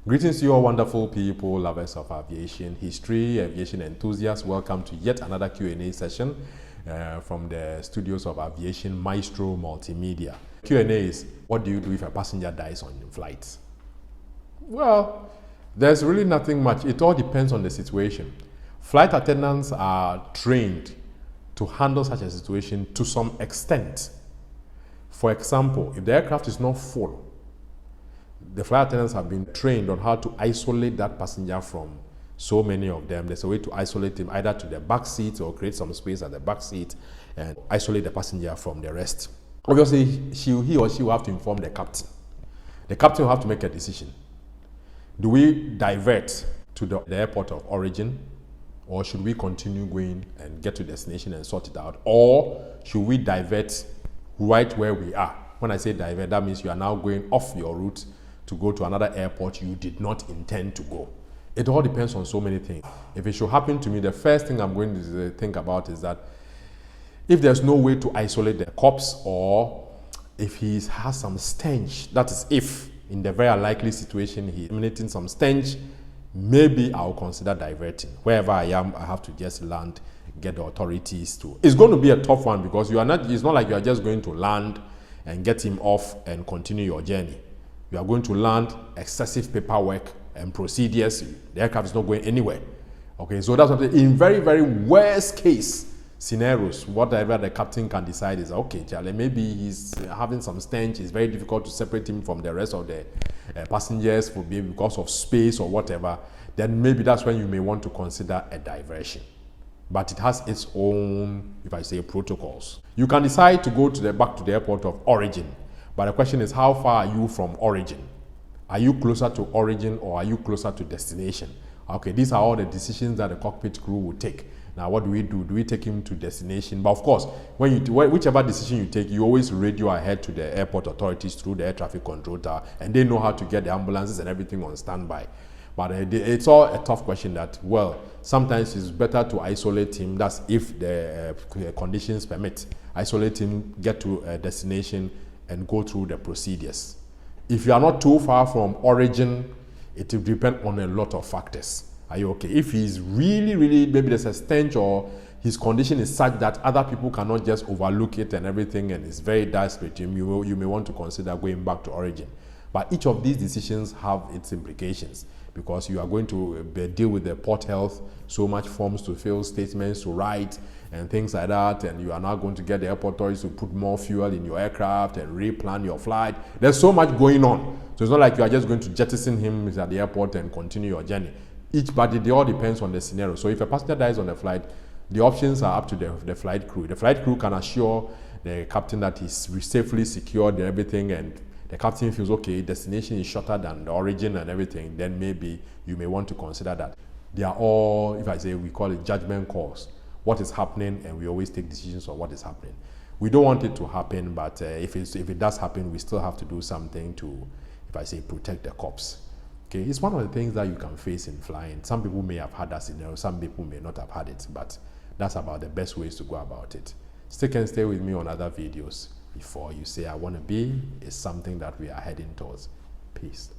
Greetings to you all wonderful people, lovers of aviation history, aviation enthusiasts. Welcome to yet another Q&A session from the studios of Aviation Maestro Multimedia. Q&A is, what do you do if a passenger dies on flight? Well, there's really nothing much. It all depends on the situation. Flight attendants are trained to handle such a situation to some extent. For example, if the aircraft is not full, the flight attendants have been trained on how to isolate that passenger from so many of them. There's a way to isolate him either to the back seat or create some space at the back seat and isolate the passenger from the rest. Obviously, he or she will have to inform the captain. The captain will have to make a decision. Do we divert to the airport of origin, or should we continue going and get to destination and sort it out? Or should we divert right where we are? When I say divert, that means you are now going off your route to go to another airport you did not intend to go. It all depends on so many things. If it should happen to me, the first thing I'm going to think about is that if there's no way to isolate the corpse, or if he has some stench, that is if in the very unlikely situation he's emanating some stench, maybe I'll consider diverting. Wherever I am, I have to just land, get the authorities to. It's going to be a tough one because it's not like you are just going to land and get him off and continue your journey. You are going to land, excessive paperwork and procedures. The aircraft is not going anywhere. Okay, so that's what in very, very worst case scenarios, whatever the captain can decide is, okay, Charlie, maybe he's having some stench. It's very difficult to separate him from the rest of the passengers because of space or whatever. Then maybe that's when you may want to consider a diversion. But it has its own, if I say, protocols. You can decide to go back to the airport of origin. But the question is, how far are you from origin? Are you closer to origin or are you closer to destination? Okay, these are all the decisions that the cockpit crew will take. Now, what do we do? Do we take him to destination? But of course, whichever decision you take, you always radio ahead to the airport authorities through the air traffic control tower, and they know how to get the ambulances and everything on standby. But it's all a tough question that, well, sometimes it's better to isolate him. That's if the conditions permit. Isolate him, get to a destination, and go through the procedures. If you are not too far from origin, it will depend on a lot of factors. Are you okay? If he's really, maybe there's a stench or his condition is such that other people cannot just overlook it and everything, and it's very desperate, you may want to consider going back to origin. But each of these decisions have its implications, because you are going to deal with the port health, so much forms to fill, statements to write, and things like that, and you are now going to get the airport authorities to put more fuel in your aircraft and replan your flight. There's so much going on. So it's not like you are just going to jettison him at the airport and continue your journey. But it all depends on the scenario. So if a passenger dies on the flight, the options are up to the flight crew. The flight crew can assure the captain that he's safely secured and everything, and the captain feels, okay, destination is shorter than the origin and everything, then maybe you may want to consider that. They are all, if I say, we call it judgment calls. What is happening, and we always take decisions on what is happening. We don't want it to happen, but if it does happen, we still have to do something to, if I say, protect the corpse. Okay, it's one of the things that you can face in flying. Some people may have had that scenario, some people may not have had it, but that's about the best ways to go about it. Stick and stay with me on other videos before you say I want to be is something that we are heading towards. Peace.